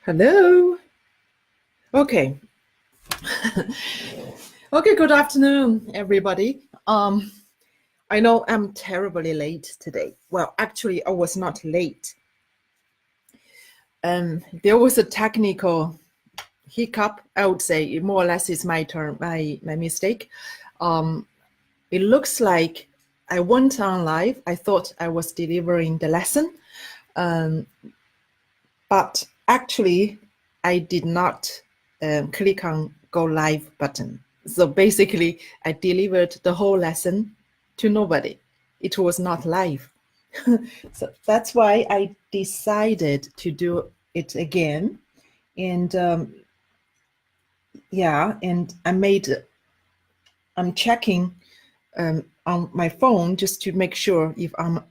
Hello. Okay. Okay, good afternoon, everybody. I know I'm terribly late today. Well, actually, I was not late. There was a technical hiccup. I would say more or less it's my turn, my mistake. It looks like I went on live. I thought I was delivering the lesson, but actually, I did not click on go live button. So basically, I delivered the whole lesson to nobody. It was not live. So that's why I decided to do it again. And and I'm checking on my phone just to make sure if I'm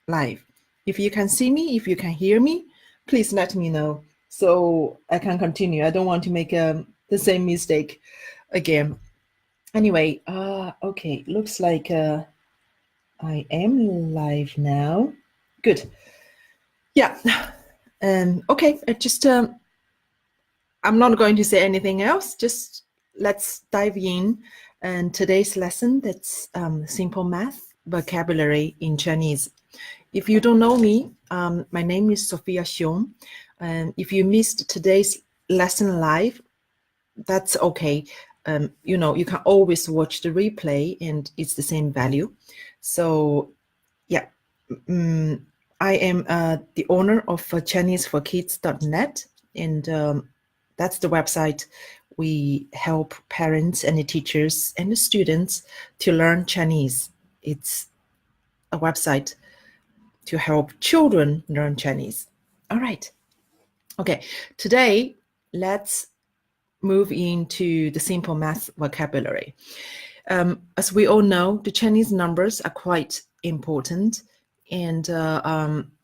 live. If you can see me, if you can hear me, please let me know so I can continue. I don't want to make the same mistake again. Anyway, okay, looks like I am live now. Good. Yeah. Okay, I'm not going to say anything else. Just let's dive in. And today's lesson, that's simple math vocabulary in Chinese. If you don't know me, my name is Sophia Xiong. And if you missed today's lesson live, that's okay. You can always watch the replay and it's the same value. So yeah, I am the owner of ChineseForKids.net, and that's the website. We help parents and the teachers and the students to learn Chinese. It's a website to help children learn Chinese. All right. Okay. Today, let's move into the simple math vocabulary. As we all know, the Chinese numbers are quite important, and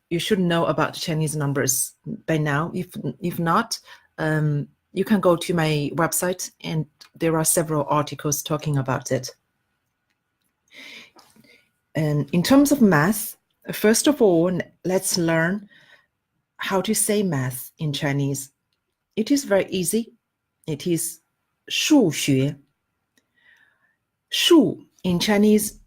you should know about Chinese numbers by now. If not, you can go to my website, and there are several articles talking about it. And in terms of math, first of all, let's learn how to say math in Chinese. It is very easy. It is 数学. 数 in Chinese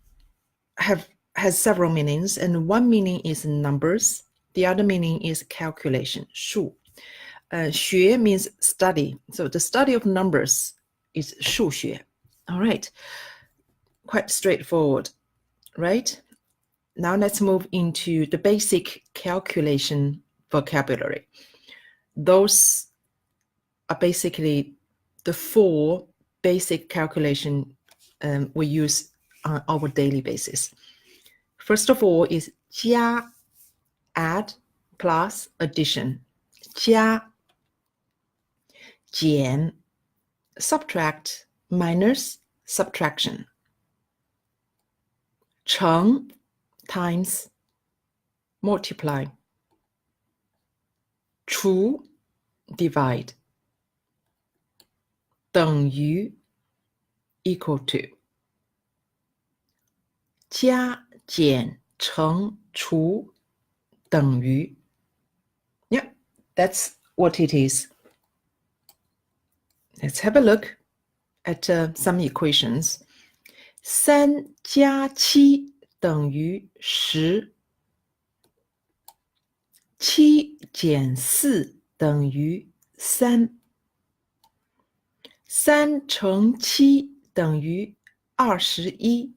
has several meanings, and one meaning is numbers. The other meaning is calculation. 数. 学 means study. So the study of numbers is 数学. All right. Quite straightforward, right? Now let's move into the basic calculation vocabulary. Those are basically the four basic calculation we use on our daily basis. First of all is 加, add, plus, addition. 加, 减, subtract, minus, subtraction. 乘, times, multiply. 除, divide. 等于, equal to. 加减乘除等于. Yeah, that's what it is. Let's have a look at some equations. 3加7等于10. 7减4等于3. 3乘7等于21.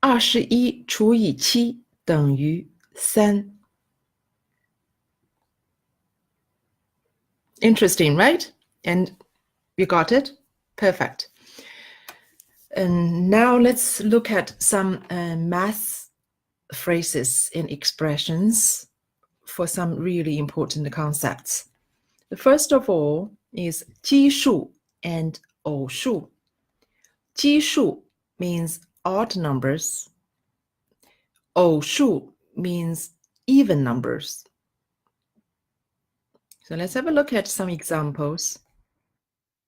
21除以7等于3. Interesting, right? And you got it? Perfect. And now let's look at some math phrases and expressions for some really important concepts. The first of all is 奇数 and 偶数. 奇数 means odd numbers. 偶数 means even numbers. So let's have a look at some examples.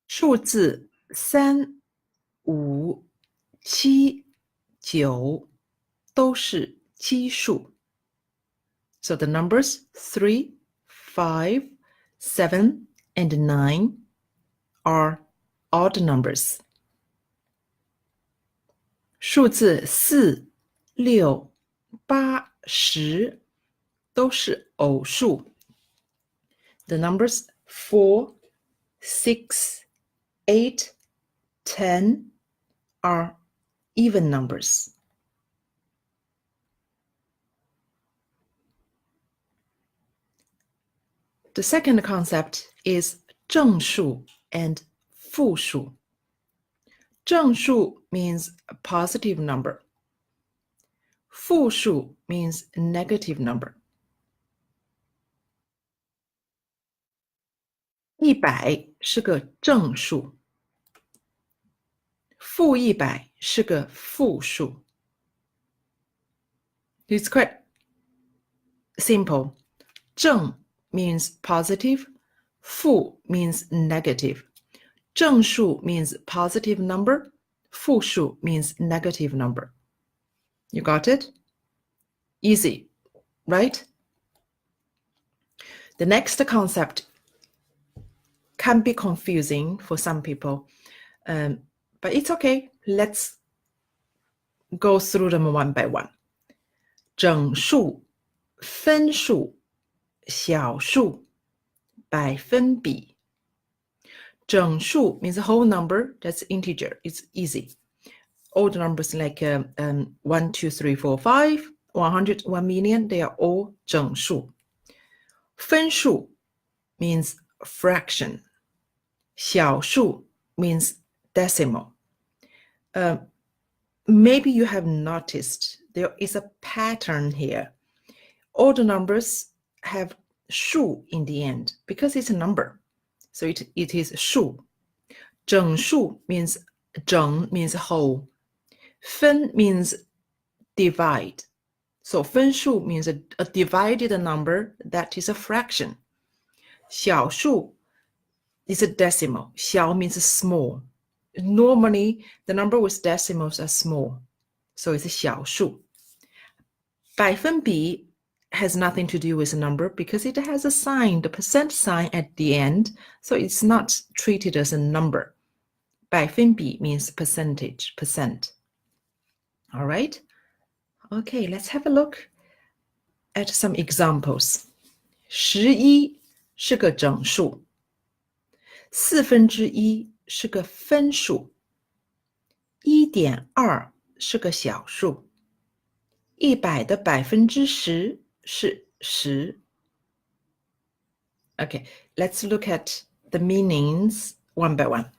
数字3、5、7、9都是奇数. So the numbers 3, 5, 7, and 9 are odd numbers. 数字4、6、8、10都是偶数。The numbers 4, 6, 8, 10 are even numbers. The second concept is 正数 and 负数。正数 means a positive number. 负数 means a negative number. 100是个正数，负100是个负数。It's quite simple. 正 means positive, 负 means negative. 正数 means positive number, 负数 means negative number. You got it? Easy, right? The next concept can be confusing for some people, but it's okay. Let's go through them one by one. 整数、分数、小数、百分比。整数 means a whole number, that's integer, it's easy. All the numbers like 1, 2, 3, 4, 5, 100, 1 million, they are all 整数。分数 means fraction. 小数 means decimal. Maybe you have noticed there is a pattern here. All the numbers have 数 in the end because it's a number. So it is 数. 整数 means 整 means whole. 分 means divide. So 分数 means a divided number that is a fraction. 小数is a decimal. 小 means small. Normally, the number with decimals are small. So it's a 小数. 百分比 has nothing to do with a number because it has a sign, the percent sign at the end. So it's not treated as a number. 百分比 means percentage, percent. All right? Okay, let's have a look at some examples. 11是个整数1/4是个分数 1.2 是个小数100的10%是10 Okay, let's look at the meanings one by one.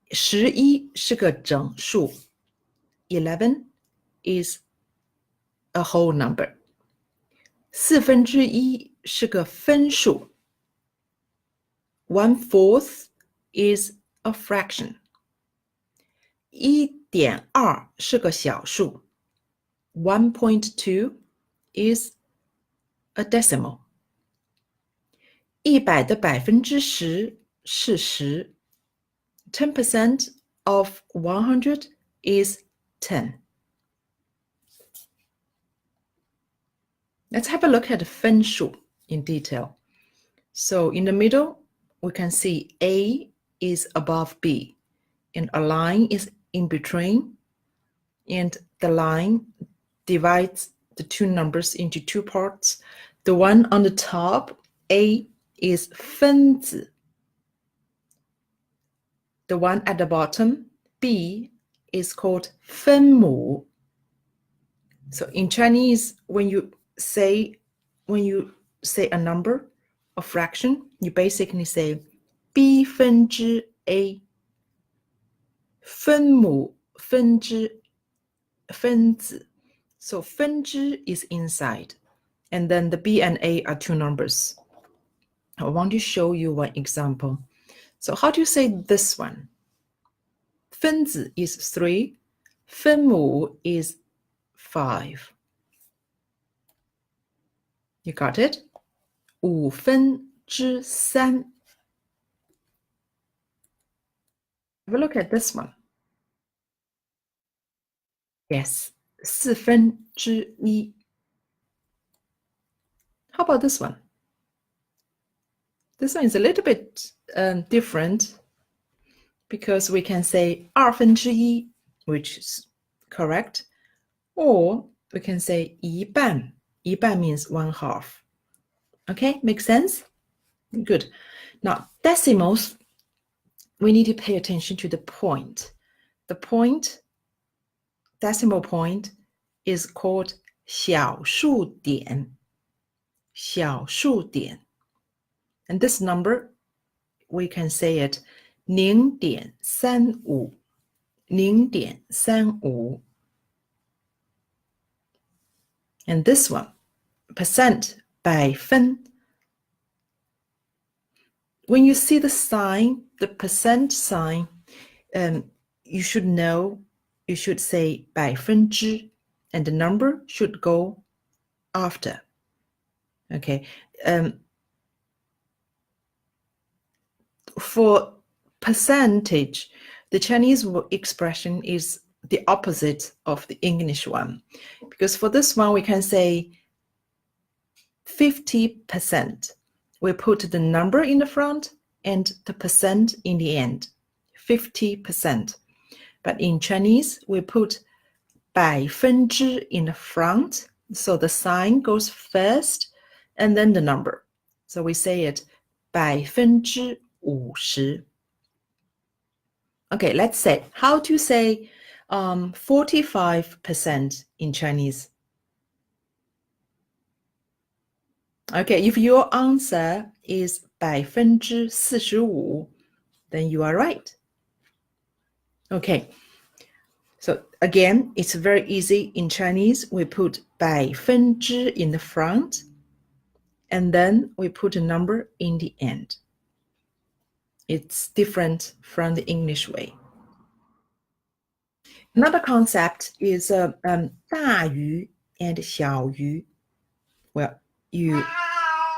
11是个整数 11 is a whole number. 1/4是个分数 1/4 is a fraction. 1.2是个小数 1.2 is a decimal. 100的10%是10 10% of 100 is 10. Let's have a look at 分数 in detail. So in the middle, we can see A is above B, and a line is in between, and the line divides the two numbers into two parts. The one on the top, A, is 分子. The one at the bottom, B, is called 分母. So in Chinese, when you say a number, a fraction, you basically say B 分之 A. 分母分之分子. So 分之 is inside, and then the B and A are two numbers. I want to show you one example. So how do you say this one? 分子 is 3, 分母 is 5. You got it? 5分之3. Have a look at this one. Yes, 4分之1. How about this one? This one is a little bit different because we can say 1/2, which is correct, or we can say 一半. 一半 means 1/2. Okay, makes sense? Good. Now, decimals, we need to pay attention to the point. The point, decimal point, is called 小数点. 小数点. And this number, we can say it 0.35. 0.35. And this one, percent, 百分. When you see the sign, the percent sign, you should know, you should say 百分之, and the number should go after. Okay. For percentage, the Chinese expression is the opposite of the English one. Because for this one, we can say 50%. We put the number in the front and the percent in the end. 50%. But in Chinese, we put 百分之 in the front. So the sign goes first and then the number. So we say it 50%. Okay, let's say how to say 45% in Chinese. Okay, if your answer is 45%, then you are right. Okay, so again, it's very easy in Chinese. We put 百分之 in the front, and then we put a number in the end. It's different from the English way. Another concept is 大鱼 and 小鱼. Well, you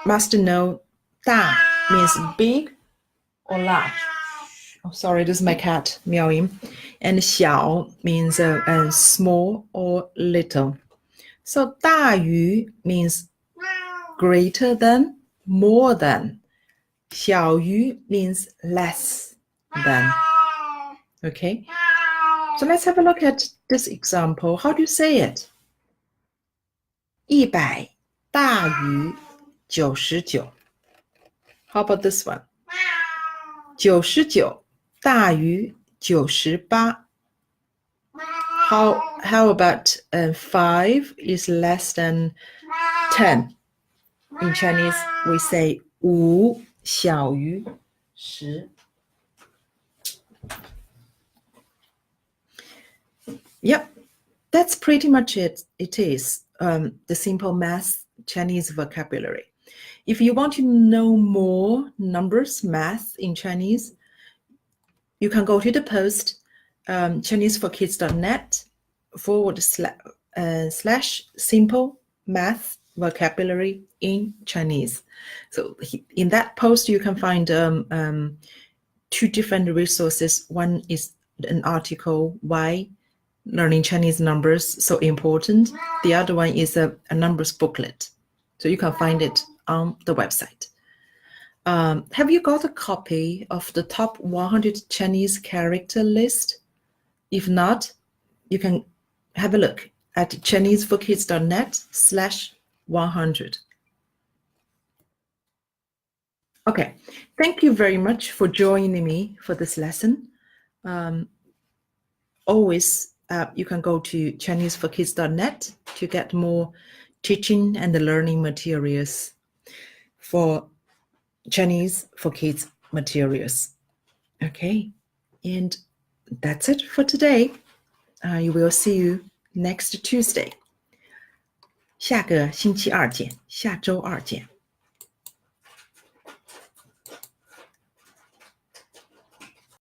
must know 大 means big or large. Oh, sorry, this is my cat meowing. And 小 means small or little. So 大鱼 means greater than, more than. 小鱼 means less than. Okay, so let's have a look at this example. How do you say it? 100大于99. How about this one? 99大于98. How about 5 is less than 10? In Chinese, we say 5小于10. Yep, that's pretty much it. It is the simple math Chinese vocabulary. If you want to know more numbers, math in Chinese, you can go to the post ChineseForKids.net/simple math vocabulary in Chinese. So in that post, you can find 2 different resources. One is an article, Why Learning Chinese Numbers So Important. The other one is a numbers booklet. So you can find it on the website. Have you got a copy of the top 100 Chinese character list? If not, you can have a look at ChineseForKids.net/100. Okay, thank you very much for joining me for this lesson. Always, you can go to ChineseForKids.net to get more teaching and learning materials for Chinese for Kids materials. Okay, and that's it for today. I will see you next Tuesday. 下个星期二见，下周二见。